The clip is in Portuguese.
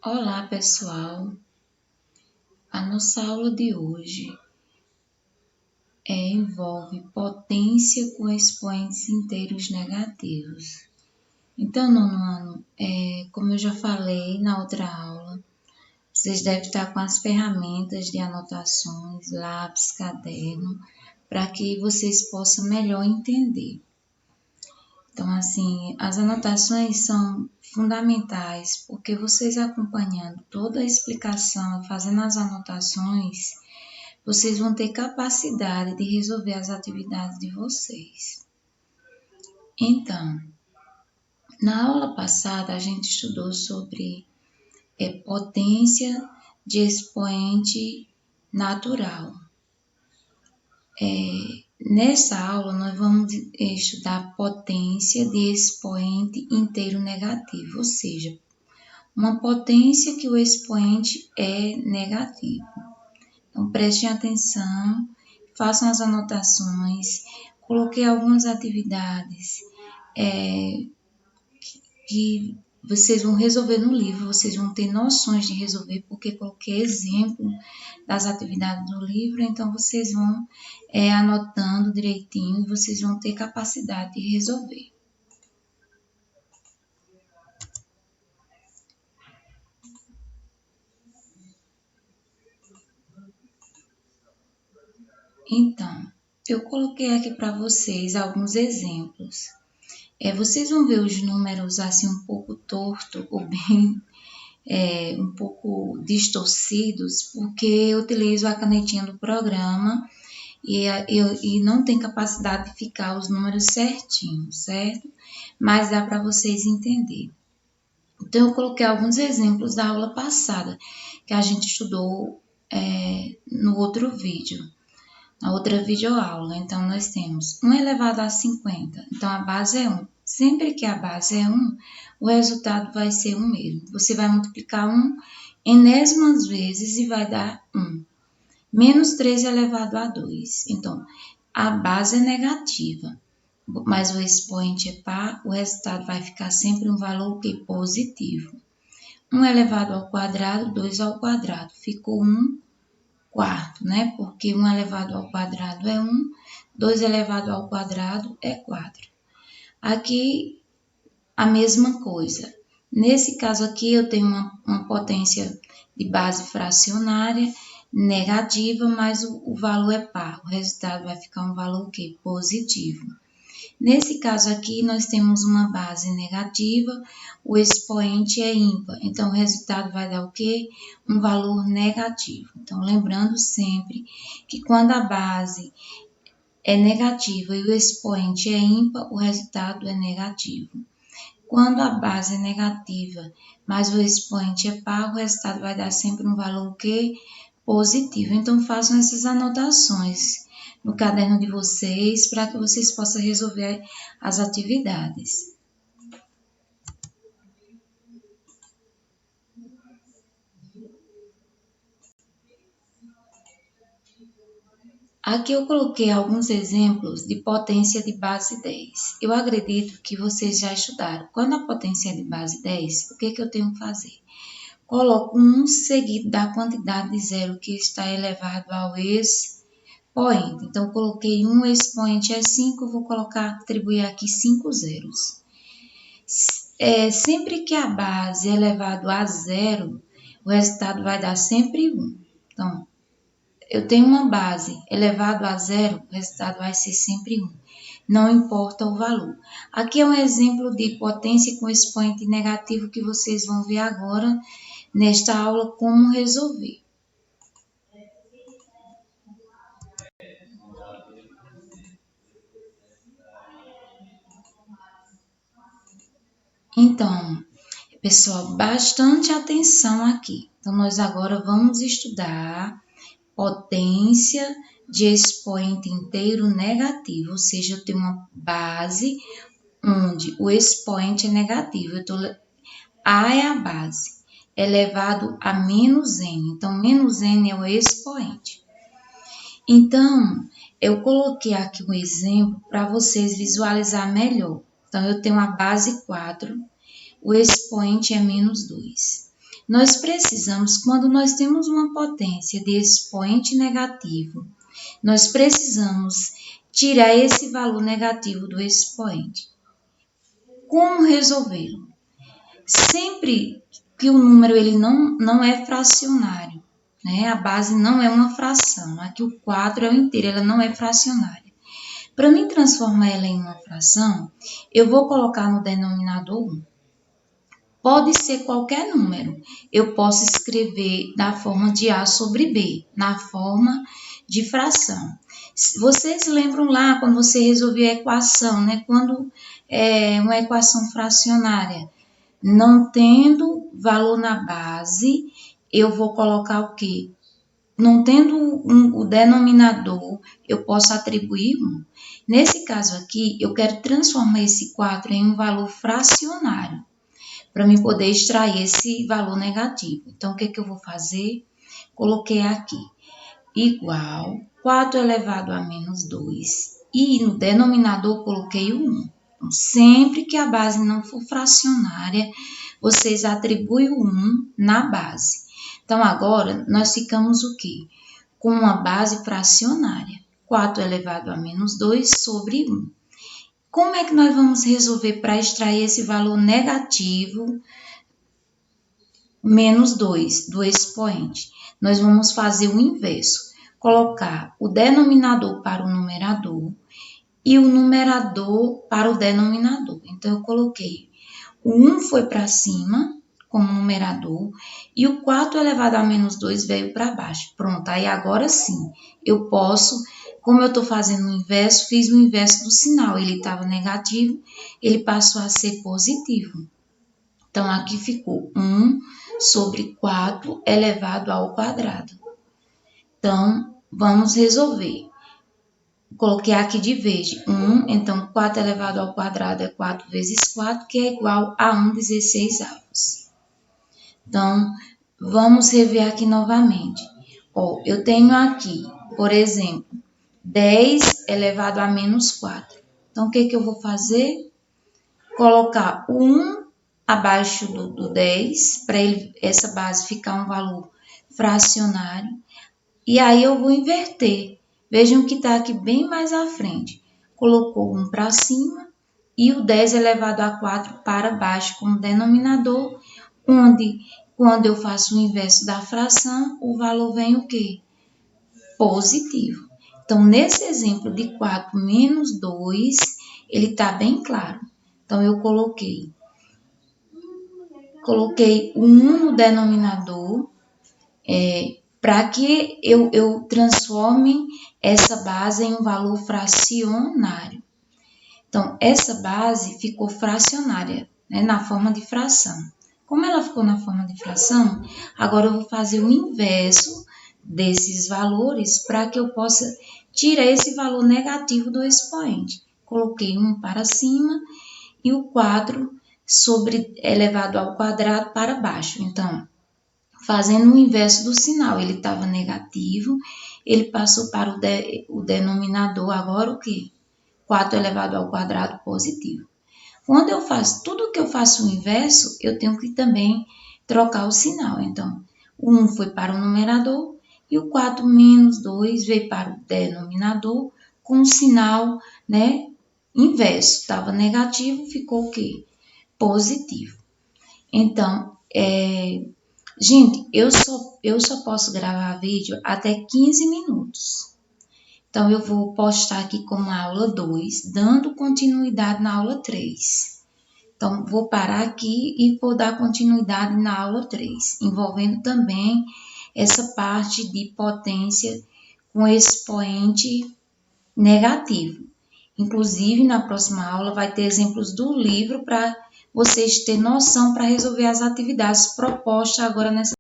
Olá, pessoal! A nossa aula de hoje envolve potência com expoentes inteiros negativos. Então, nono ano, como eu já falei na outra aula, vocês devem estar com as ferramentas de anotações, lápis, caderno, para que vocês possam melhor entender. Então, assim, as anotações são fundamentais, porque vocês acompanhando toda a explicação e fazendo as anotações, vocês vão ter capacidade de resolver as atividades de vocês. Então, na aula passada a gente estudou sobre potência de expoente natural. Nessa aula, nós vamos estudar potência de expoente inteiro negativo, ou seja, uma potência que o expoente é negativo. Então, prestem atenção, façam as anotações, coloquei algumas atividades que vocês vão resolver no livro, vocês vão ter noções de resolver, porque coloquei exemplo das atividades do livro, então vocês vão anotando direitinho e vocês vão ter capacidade de resolver. Então, eu coloquei aqui para vocês alguns exemplos. Vocês vão ver os números assim um pouco torto ou bem um pouco distorcidos, porque eu utilizo a canetinha do programa e não tem capacidade de ficar os números certinhos, certo? Mas dá para vocês entenderem. Então, eu coloquei alguns exemplos da aula passada, que a gente estudou no outro vídeo, na outra videoaula. Então, nós temos 1 elevado a 50. Então, a base é 1. Sempre que a base é 1, o resultado vai ser 1 mesmo. Você vai multiplicar 1 enésimas vezes e vai dar 1. Menos 3 elevado a 2. Então, a base é negativa, mas o expoente é par, o resultado vai ficar sempre um valor positivo. 1 elevado ao quadrado, 2 ao quadrado. Ficou 1 quarto, né? Porque 1 elevado ao quadrado é 1, 2 elevado ao quadrado é 4. Aqui, a mesma coisa. Nesse caso aqui, eu tenho uma potência de base fracionária negativa, mas o valor é par. O resultado vai ficar um valor positivo. Nesse caso aqui, nós temos uma base negativa, o expoente é ímpar, então o resultado vai dar o quê? Um valor negativo. Então, lembrando sempre que quando a base é negativa e o expoente é ímpar, o resultado é negativo. Quando a base é negativa, mas o expoente é par, o resultado vai dar sempre um valor positivo. Então, façam essas anotações no caderno de vocês, para que vocês possam resolver as atividades. Aqui eu coloquei alguns exemplos de potência de base 10. Eu acredito que vocês já estudaram. Quando a potência é de base 10, o que eu tenho que fazer? Coloco 1 seguido da quantidade de zero que está elevado ao expoente. Então, coloquei 1, expoente é 5, vou atribuir aqui 5 zeros. Sempre que a base é elevado a zero, o resultado vai dar sempre 1. Então, eu tenho uma base elevado a zero, o resultado vai ser sempre 1. Não importa o valor. Aqui é um exemplo de potência com expoente negativo que vocês vão ver agora nesta aula como resolver. Então, pessoal, bastante atenção aqui. Então, nós agora vamos estudar potência de expoente inteiro negativo, ou seja, eu tenho uma base onde o expoente é negativo. A é a base, elevado a menos n. Então, menos n é o expoente. Então, eu coloquei aqui um exemplo para vocês visualizar melhor. Então, eu tenho a base 4, o expoente é menos 2. Nós precisamos, quando nós temos uma potência de expoente negativo, nós precisamos tirar esse valor negativo do expoente. Como resolvê-lo? Sempre que o número ele não é fracionário, né? A base não é uma fração, aqui o 4 é o inteiro, ela não é fracionária. Para mim transformar ela em uma fração, eu vou colocar no denominador 1. Pode ser qualquer número. Eu posso escrever da forma de A sobre B, na forma de fração. Vocês lembram lá quando você resolvia a equação, né? Quando é uma equação fracionária, não tendo valor na base, eu vou colocar o quê? Não tendo o denominador, eu posso atribuir 1. Nesse caso aqui, eu quero transformar esse 4 em um valor fracionário, para mim poder extrair esse valor negativo. Então, o que eu vou fazer? Coloquei aqui, igual 4 elevado a menos 2. E no denominador, coloquei o 1. Então, sempre que a base não for fracionária, vocês atribuem o 1 na base. Então, agora, nós ficamos o quê? Com uma base fracionária. 4 elevado a menos 2 sobre 1. Como é que nós vamos resolver para extrair esse valor negativo menos 2 do expoente? Nós vamos fazer o inverso. Colocar o denominador para o numerador e o numerador para o denominador. Então, eu coloquei o 1 foi para cima, como numerador, e o 4 elevado a menos 2 veio para baixo. Pronto, aí agora sim, eu posso, como eu estou fazendo o inverso, fiz o inverso do sinal. Ele estava negativo, ele passou a ser positivo. Então, aqui ficou 1 sobre 4 elevado ao quadrado. Então, vamos resolver. Coloquei aqui de verde 1, então 4 elevado ao quadrado é 4 vezes 4, que é igual a 1/16. Então, vamos rever aqui novamente. Ó, eu tenho aqui, por exemplo, 10 elevado a menos 4. Então, o que eu vou fazer? Colocar o 1 abaixo do 10, para essa base ficar um valor fracionário. E aí, eu vou inverter. Vejam que está aqui bem mais à frente. Colocou 1 para cima e o 10 elevado a 4 para baixo como denominador, onde, quando eu faço o inverso da fração, o valor vem o quê? Positivo. Então, nesse exemplo de 4 menos 2, ele está bem claro. Então, eu coloquei 1 no denominador, para que eu transforme essa base em um valor fracionário. Então, essa base ficou fracionária, né, na forma de fração. Como ela ficou na forma de fração, agora eu vou fazer o inverso desses valores para que eu possa tirar esse valor negativo do expoente. Coloquei 1 para cima e o 4 elevado ao quadrado para baixo. Então, fazendo o inverso do sinal, ele estava negativo, ele passou para o denominador, agora o quê? 4 elevado ao quadrado positivo. Quando eu faço, tudo que eu faço o inverso, eu tenho que também trocar o sinal. Então, o 1 foi para o numerador e o 4 menos 2 veio para o denominador com o sinal, né, inverso. Estava negativo, ficou o quê? Positivo. Então, gente, eu só posso gravar vídeo até 15 minutos. Então, eu vou postar aqui como aula 2, dando continuidade na aula 3. Então, vou parar aqui e vou dar continuidade na aula 3, envolvendo também essa parte de potência com expoente negativo. Inclusive, na próxima aula vai ter exemplos do livro para vocês terem noção para resolver as atividades propostas agora nessa